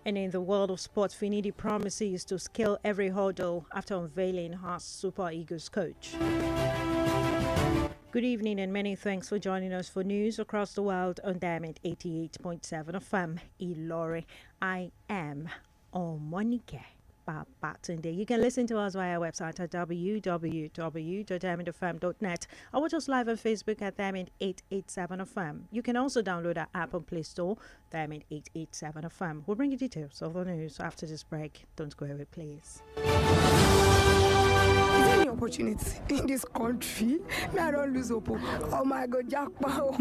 And in the world of sports, Finidi promises to scale every hurdle after unveiling her Super Eagles coach. Good evening and many thanks for joining us for news across the world on Diamond 88.7 FM Ilori. I am Omonike. Babatunde. You can listen to us via our website at www.diamondfm.net or watch us live on Facebook at Diamond 887 FM. You can also download our app on Play Store, Diamond 887 FM. We'll bring you details of the news after this break. Don't go away, please. Is there any opportunity in this country? I don't lose hope. Oh my God, jackpot.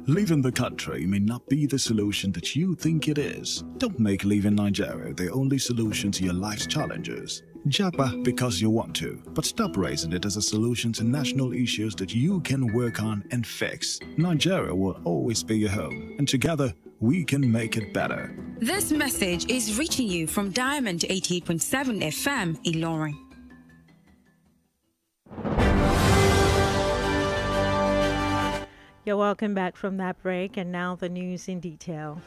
Leaving the country may not be the solution that you think it is. Don't make leaving Nigeria the only solution to your life's challenges. Japa because you want to, but stop raising it as a solution to national issues that you can work on and fix. Nigeria will always be your home, and together we can make it better. This message is reaching you from Diamond 88.7 FM Ilorin. You're welcome back from that break, and now the news in detail.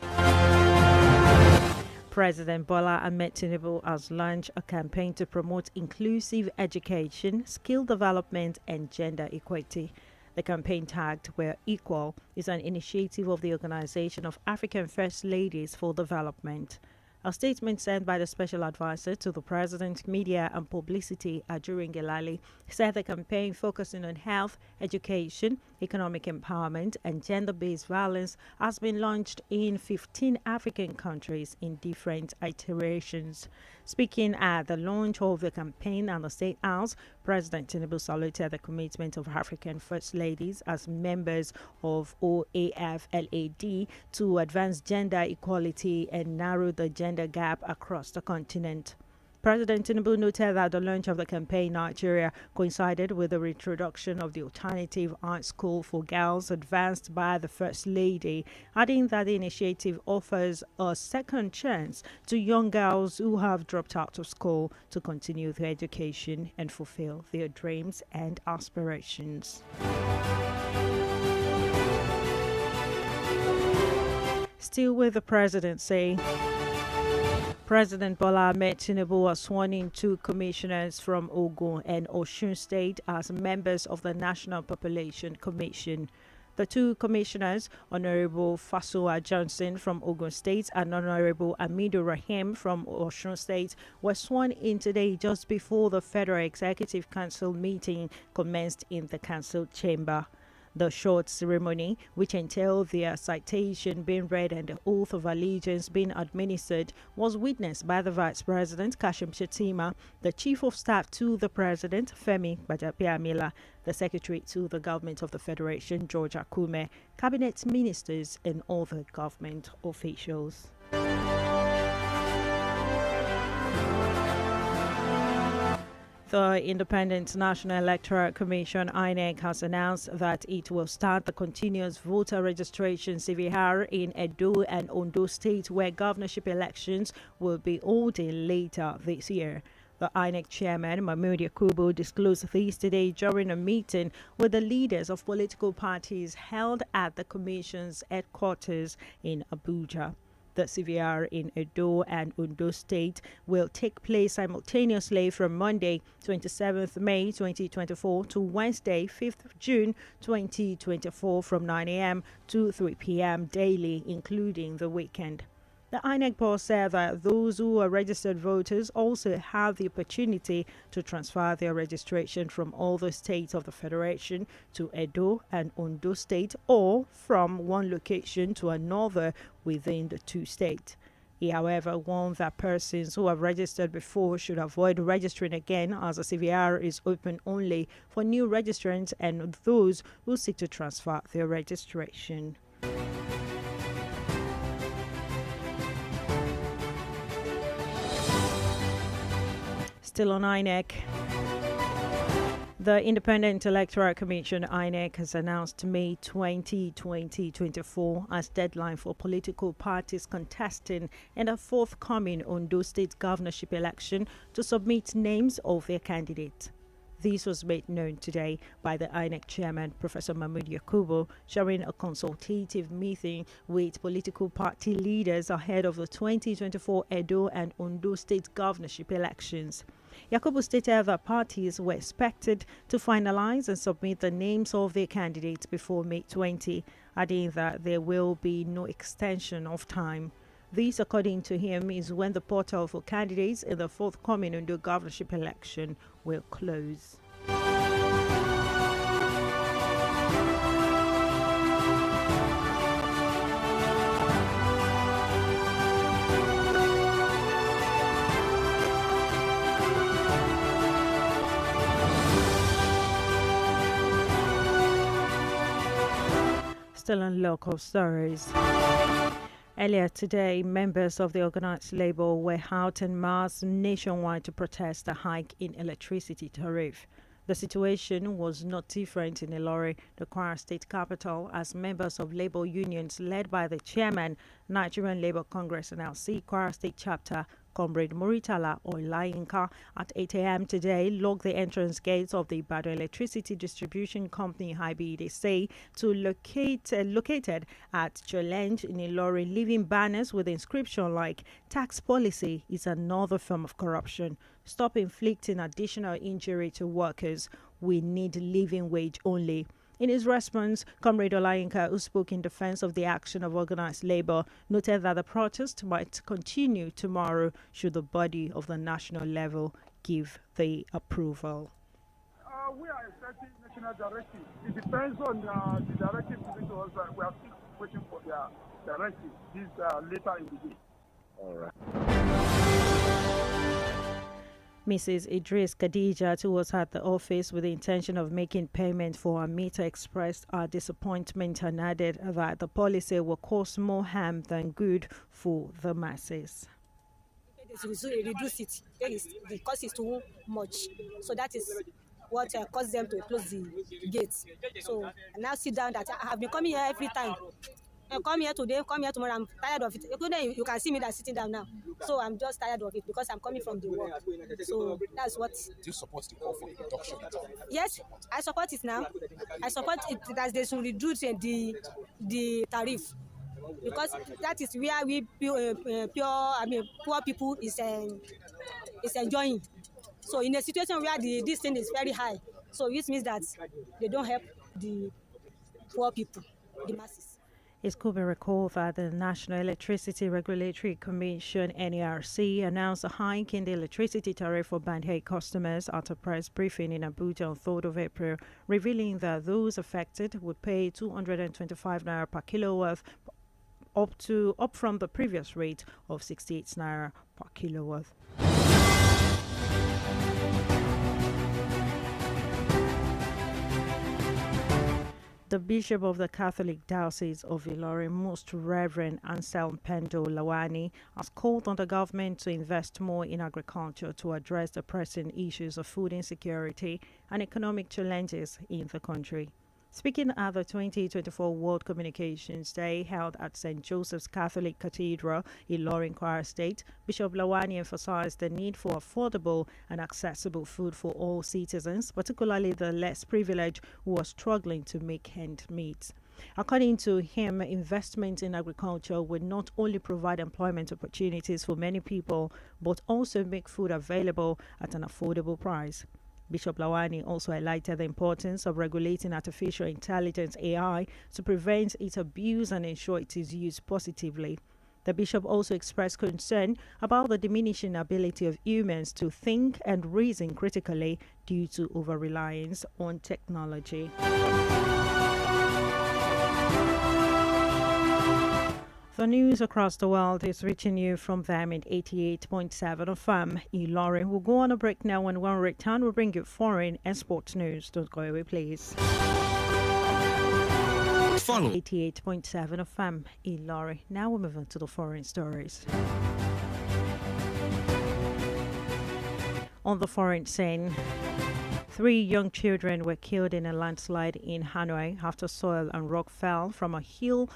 President Bola Ahmed Tinubu has launched a campaign to promote inclusive education, skill development, and gender equity. The campaign tagged We're Equal is an initiative of the Organization of African First Ladies for Development. A statement sent by the Special Advisor to the President, Media and Publicity, Ajurin Gelali, said the campaign focusing on health, education, economic empowerment and gender-based violence has been launched in 15 African countries in different iterations. Speaking at the launch of the campaign at the State House, President Tinubu saluted the commitment of African First Ladies as members of OAFLAD to advance gender equality and narrow the gender gap across the continent. President Tinubu noted that the launch of the campaign in Nigeria coincided with the reintroduction of the alternative art school for girls advanced by the First Lady, adding that the initiative offers a second chance to young girls who have dropped out of school to continue their education and fulfill their dreams and aspirations. Still with the presidency, President Bola Ahmed Tinubu has sworn in two commissioners from Ogun and Osun State as members of the National Population Commission. The two commissioners, Honorable Fasua Johnson from Ogun State and Honorable Amidu Rahim from Osun State, were sworn in today just before the Federal Executive Council meeting commenced in the council chamber. The short ceremony, which entailed their citation being read and the oath of allegiance being administered, was witnessed by the Vice President, Kashim Shettima, the Chief of Staff to the President, Femi Gbajabiamila, the Secretary to the Government of the Federation, George Akume, Cabinet Ministers, and other government officials. The Independent National Electoral Commission, INEC, has announced that it will start the continuous voter registration CVR in Edo and Ondo State, where governorship elections will be holding later this year. The INEC chairman, Mahmoud Yakubu, disclosed this today during a meeting with the leaders of political parties held at the Commission's headquarters in Abuja. The CVR in Edo and Ondo State will take place simultaneously from Monday, 27th May 2024 to Wednesday, 5th June 2024 from 9 a.m. to 3 p.m. daily, including the weekend. The INEC boss said that those who are registered voters also have the opportunity to transfer their registration from all the states of the Federation to Edo and Ondo State or from one location to another within the two states. He, however, warned that persons who have registered before should avoid registering again, as the CVR is open only for new registrants and those who seek to transfer their registration. Still on INEC, the Independent Electoral Commission, INEC, has announced May 2024 as deadline for political parties contesting in a forthcoming Ondo State governorship election to submit names of their candidates. This was made known today by the INEC chairman, Professor Mahmood Yakubu, during a consultative meeting with political party leaders ahead of the 2024 Edo and Ondo state governorship elections. Yakubu stated that parties were expected to finalize and submit the names of their candidates before May 20, adding that there will be no extension of time. This, according to him, is when the portal for candidates in the forthcoming Ondo governorship election will close. Still on local stories. Earlier today, members of the organized labor were out en masse nationwide to protest the hike in electricity tariff. The situation was not different in Ilori, the Kwara State capital, as members of labor unions led by the chairman, Nigerian Labour Congress NLC Kwara State chapter, Comrade Muritala Olayinka, at 8 a.m. today locked the entrance gates of the Ibadan Electricity Distribution Company they say, to located at Challenge in Ilori, leaving banners with inscription like "Tax policy is another form of corruption. Stop inflicting additional injury to workers. We need living wage only." In his response, Comrade Olayinka, who spoke in defense of the action of organized labor, noted that the protest might continue tomorrow should the body of the national level give the approval. We are expecting national directive. It depends on the directive given to us. We are still waiting for their directive later in the day. All right. Mrs. Idris Khadija, who was at the office with the intention of making payment for her meter, expressed her disappointment and added that the policy will cause more harm than good for the masses. Reduce it. The cost is too much. So that is what caused them to close the gates. So I now sit down that I have been coming here every time. I come here today, come here tomorrow. I'm tired of it. You can see me that sitting down now. So I'm just tired of it because I'm coming from the work. So that's what. Do you support the call for the reduction? Yes, I support it now. I support it that they should reduce the tariff, because that is where we poor people is enjoying. So in a situation where this thing is very high, so it means that they don't help the poor people, the masses. It could be recalled that the National Electricity Regulatory Commission (NERC) announced a hike in the electricity tariff for Band A customers at a press briefing in Abuja on 3rd of April, revealing that those affected would pay 225 naira per kilowatt, up from the previous rate of 68 naira per kilowatt. The Bishop of the Catholic Diocese of Ilori, Most Reverend Anselm Pendo Lawani, has called on the government to invest more in agriculture to address the pressing issues of food insecurity and economic challenges in the country. Speaking at the 2024 World Communications Day held at St. Joseph's Catholic Cathedral in Ilorin, Kwara State, Bishop Lawani emphasized the need for affordable and accessible food for all citizens, particularly the less privileged who are struggling to make ends meet. According to him, investment in agriculture would not only provide employment opportunities for many people, but also make food available at an affordable price. Bishop Lawani also highlighted the importance of regulating artificial intelligence (AI) to prevent its abuse and ensure it is used positively. The bishop also expressed concern about the diminishing ability of humans to think and reason critically due to over-reliance on technology. The news across the world is reaching you from them in 88.7 FM. Ilori will go on a break now, and when we return, we'll bring you foreign and sports news. Don't go away, please. Follow 88.7 FM. Ilori. Now we'll move on to the foreign stories. On the foreign scene, 3 young children were killed in a landslide in Hanoi after soil and rock fell from a hill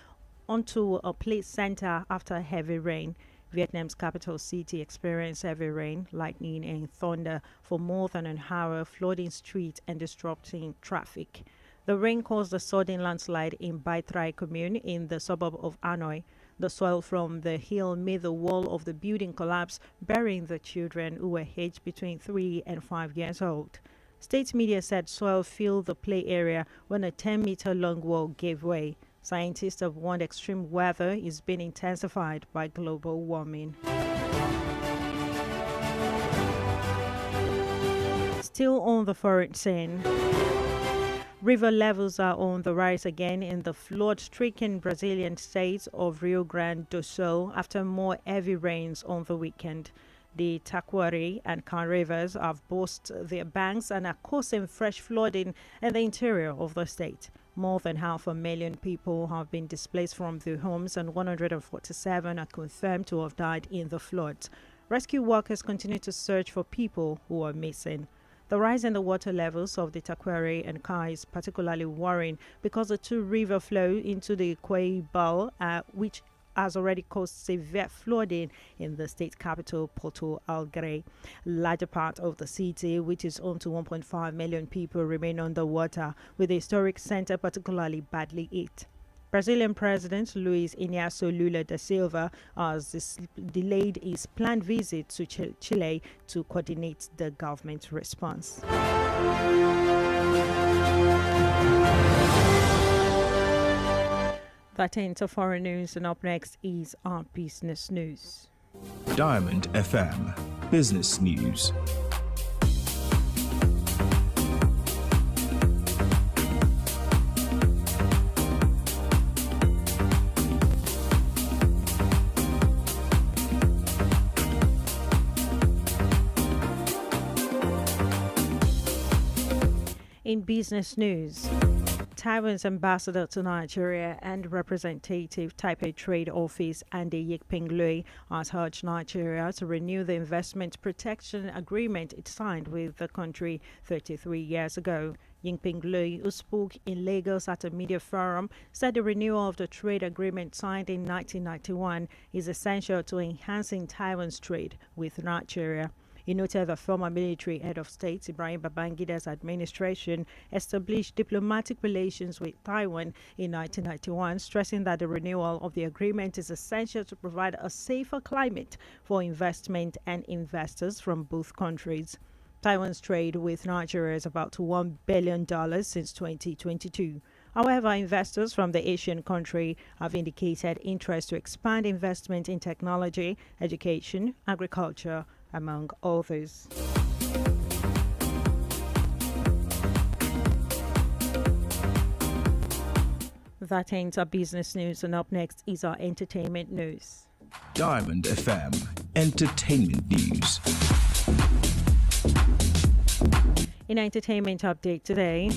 onto a place center after heavy rain. Vietnam's capital city experienced heavy rain, lightning, and thunder for more than an hour, flooding streets and disrupting traffic. The rain caused a sudden landslide in Bai Trai commune in the suburb of Hanoi. The soil from the hill made the wall of the building collapse, burying the children who were aged between 3 and 5 years old. State media said soil filled the play area when a 10-meter-long wall gave way. Scientists have warned extreme weather is being intensified by global warming. Still on the foreign scene, river levels are on the rise again in the flood-stricken Brazilian state of Rio Grande do Sul after more heavy rains on the weekend. The Taquari and Can rivers have burst their banks and are causing fresh flooding in the interior of the state. More than 500,000 people have been displaced from their homes and 147 are confirmed to have died in the floods. Rescue workers continue to search for people who are missing. The rise in the water levels of the Taquari and Can is particularly worrying because the two rivers flow into the Queibal, which has already caused severe flooding in the state capital, Porto Alegre. Larger part of the city, which is home to 1.5 million people, remain underwater, with the historic center particularly badly hit. Brazilian President Luiz Inácio Lula da Silva has delayed his planned visit to Chile to coordinate the government response. That ends our foreign news, and up next is our business news. Diamond FM Business News. In business news, Taiwan's ambassador to Nigeria and representative Taipei Trade Office Andy Yikping Lui has urged Nigeria to renew the investment protection agreement it signed with the country 33 years ago. Yingping Lui, who spoke in Lagos at a media forum, said the renewal of the trade agreement signed in 1991 is essential to enhancing Taiwan's trade with Nigeria. He noted the former military head of state, Ibrahim Babangida's administration, established diplomatic relations with Taiwan in 1991, stressing that the renewal of the agreement is essential to provide a safer climate for investment and investors from both countries. Taiwan's trade with Nigeria is about $1 billion since 2022. However, investors from the Asian country have indicated interest to expand investment in technology, education, agriculture, among others. That ends our business news, and up next is our entertainment news. Diamond FM Entertainment News. In entertainment update today,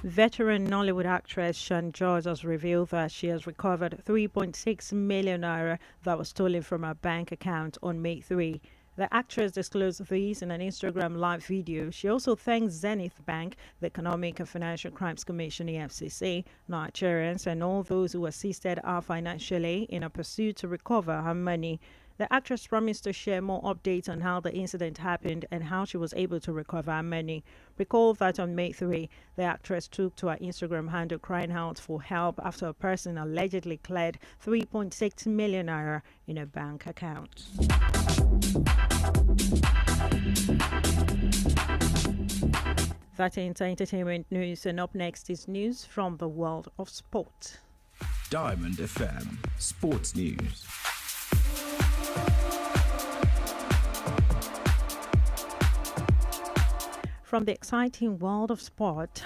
veteran Nollywood actress Shan George has revealed that she has recovered 3.6 million naira that was stolen from her bank account on May 3. The actress disclosed these in an Instagram live video. She also thanked Zenith Bank, the Economic and Financial Crimes Commission (EFCC), Nigerians, and all those who assisted her financially in a pursuit to recover her money. The actress promised to share more updates on how the incident happened and how she was able to recover her money. Recall that on May 3, the actress took to her Instagram handle crying out for help after a person allegedly cleared 3.6 million naira in a bank account. That ends entertainment news, and up next is news from the world of sport. Diamond FM Sports News. From the exciting world of sport,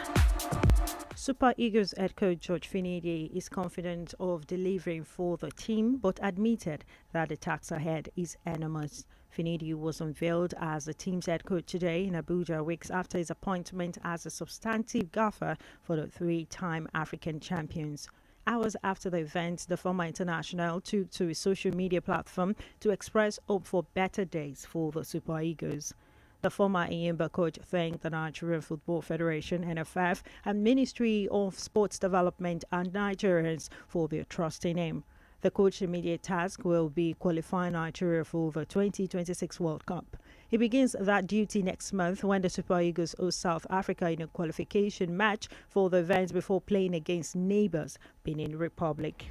Super Eagles head coach George Finidi is confident of delivering for the team, but admitted that the task ahead is enormous. Finidi was unveiled as the team's head coach today in Abuja, weeks after his appointment as a substantive gaffer for the three-time African champions. Hours after the event, the former international took to his social media platform to express hope for better days for the Super Eagles. The former Iyimba coach thanked the Nigerian Football Federation, NFF, and Ministry of Sports Development and Nigerians for their trust in him. The coach's immediate task will be qualifying Nigeria for the 2026 World Cup. He begins that duty next month when the Super Eagles host South Africa in a qualification match for the event before playing against neighbours Benin Republic.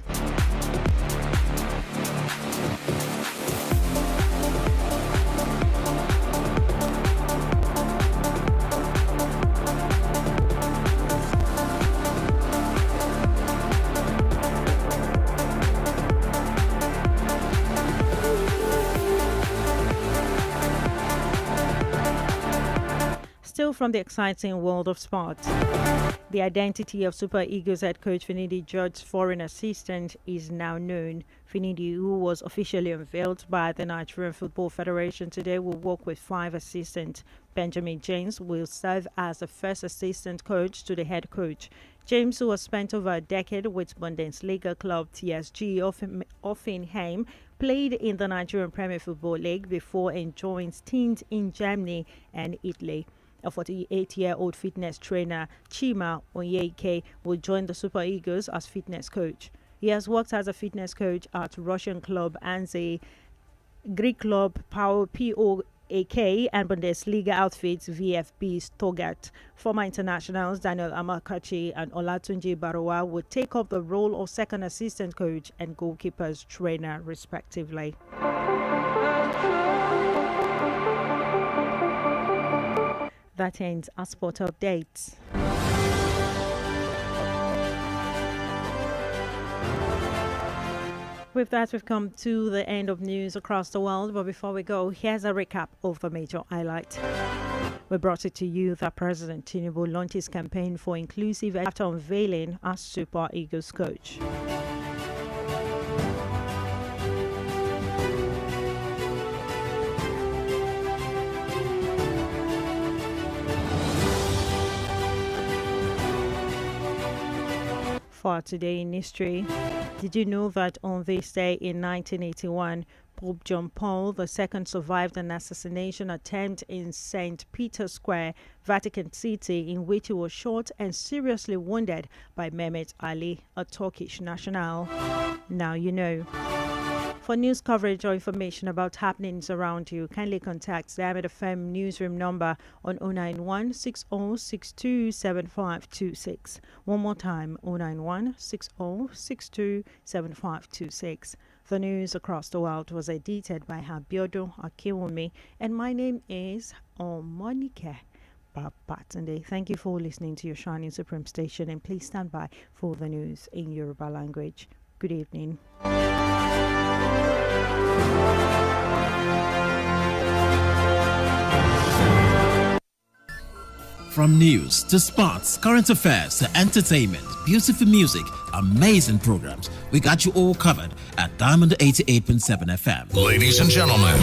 Still from the exciting world of sport, the identity of Super Eagles head coach Finidi George's foreign assistant is now known. Finidi, who was officially unveiled by the Nigerian Football Federation today, will work with 5 assistants. Benjamin James will serve as the first assistant coach to the head coach. James, who has spent over a decade with Bundesliga club TSG Hoffenheim, played in the Nigerian Premier Football League before enjoying stints in Germany and Italy. A 48-year-old fitness trainer, Chima Onyeke, will join the Super Eagles as fitness coach. He has worked as a fitness coach at Russian club Anze, Greek club POAK, and Bundesliga outfits VfB Stuttgart. Former internationals Daniel Amakachi and Olatunji Barawa will take up the role of second assistant coach and goalkeepers trainer, respectively. That ends our sport updates. With that, we've come to the end of news across the world. But before we go, here's a recap of the major highlights. We brought it to you that President Tinubu launched his campaign for inclusive after unveiling as Super Eagles coach. For today in history, did you know that on this day in 1981, Pope John Paul II survived an assassination attempt in St. Peter's Square, Vatican City, in which he was shot and seriously wounded by Mehmet Ali, a Turkish national? Now you know. For news coverage or information about happenings around you, kindly contact Diamond FM newsroom number on 091 6062 7526. One more time, 091 6062 7526. The news across the world was edited by Habiodo Akiwumi, and my name is Omonike. Babatunde. Thank you for listening to your Shining Supreme station, and please stand by for the news in Yoruba language. Good evening. From news to sports, current affairs to entertainment, beautiful music, amazing programs, we got you all covered at Diamond 88.7 FM. Ladies and gentlemen,